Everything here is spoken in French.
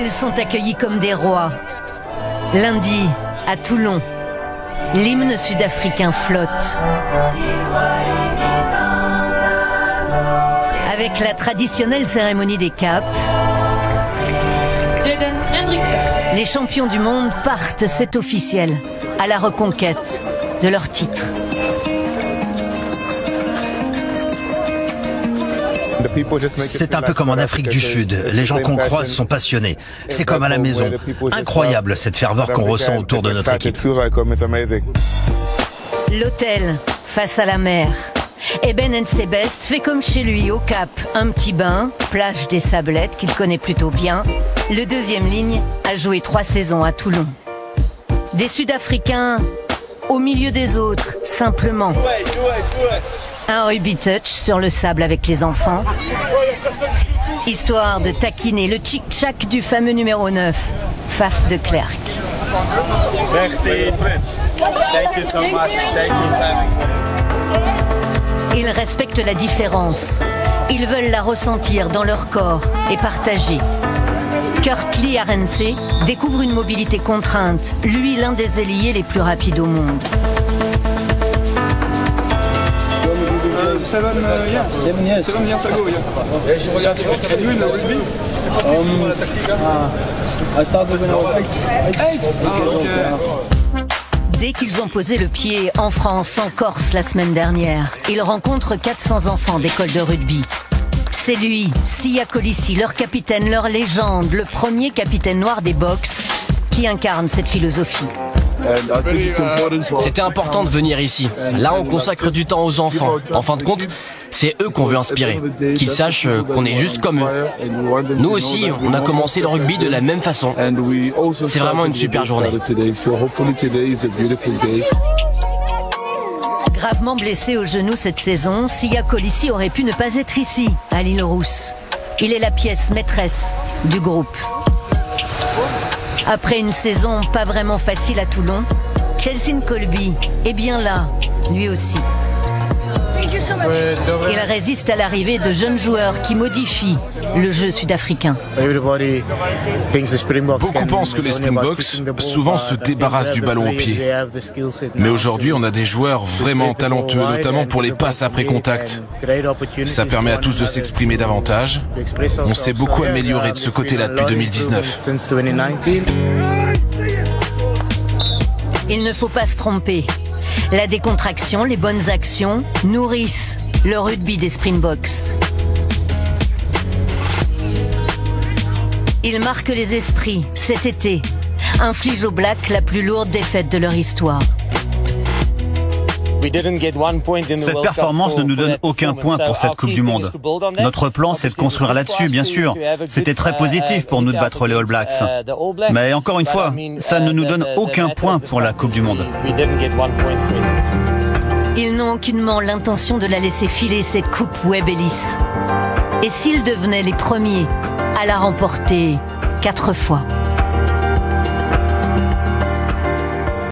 Ils sont accueillis comme des rois. Lundi, à Toulon, l'hymne sud-africain flotte. Avec la traditionnelle cérémonie des capes, les champions du monde partent, c'est officiel, à la reconquête de leur titre. C'est un peu comme en Afrique du Sud. Les gens qu'on croise sont passionnés. C'est comme à la maison. Incroyable cette ferveur qu'on ressent autour de notre équipe. L'hôtel, face à la mer. Eben Etzebest fait comme chez lui au Cap. Un petit bain, plage des Sablettes qu'il connaît plutôt bien. Le deuxième ligne a joué 3 saisons à Toulon. Des Sud-Africains au milieu des autres, simplement. Un rugby touch sur le sable avec les enfants, histoire de taquiner le tchic-tchac du fameux numéro 9, Faf de Klerk. Merci. Thank you so much. Thank you. Ils respectent la différence. Ils veulent la ressentir dans leur corps et partager. Kurtley Arendse découvre une mobilité contrainte, lui l'un des ailiers les plus rapides au monde. 7 years. 7 years ago, yes. Je regarde comment ça va mieux le rugby. La tactique, I started when I was 8. Dès qu'ils ont posé le pied en France, en Corse la semaine dernière, ils rencontrent 400 enfants d'école de rugby. C'est lui, Siya Kolisi, leur capitaine, leur légende, le premier capitaine noir des Box, qui incarne cette philosophie. C'était important de venir ici. Là, on consacre du temps aux enfants. En fin de compte, c'est eux qu'on veut inspirer. Qu'ils sachent qu'on est juste comme eux. Nous aussi, on a commencé le rugby de la même façon. C'est vraiment une super journée. Gravement blessé au genou cette saison, Siya Kolisi aurait pu ne pas être ici, à l'île Rousse. Il est la pièce maîtresse du groupe. Après une saison pas vraiment facile à Toulon, Chelsea Colby est bien là, lui aussi. Il résiste à l'arrivée de jeunes joueurs qui modifient le jeu sud-africain. Beaucoup pensent que les Springboks souvent se débarrassent du ballon au pied. Mais aujourd'hui, on a des joueurs vraiment talentueux, notamment pour les passes après contact. Ça permet à tous de s'exprimer davantage. On s'est beaucoup amélioré de ce côté-là depuis 2019. Il ne faut pas se tromper. La décontraction, les bonnes actions nourrissent le rugby des Springboks. Ils marquent les esprits cet été, infligent aux Blacks la plus lourde défaite de leur histoire. Cette performance ne nous donne aucun point pour cette Coupe du Monde. Notre plan, c'est de construire là-dessus, bien sûr. C'était très positif pour nous de battre les All Blacks. Mais encore une fois, ça ne nous donne aucun point pour la Coupe du Monde. Ils n'ont aucunement l'intention de la laisser filer, cette Coupe Webb Ellis. Et s'ils devenaient les premiers à la remporter 4 fois ?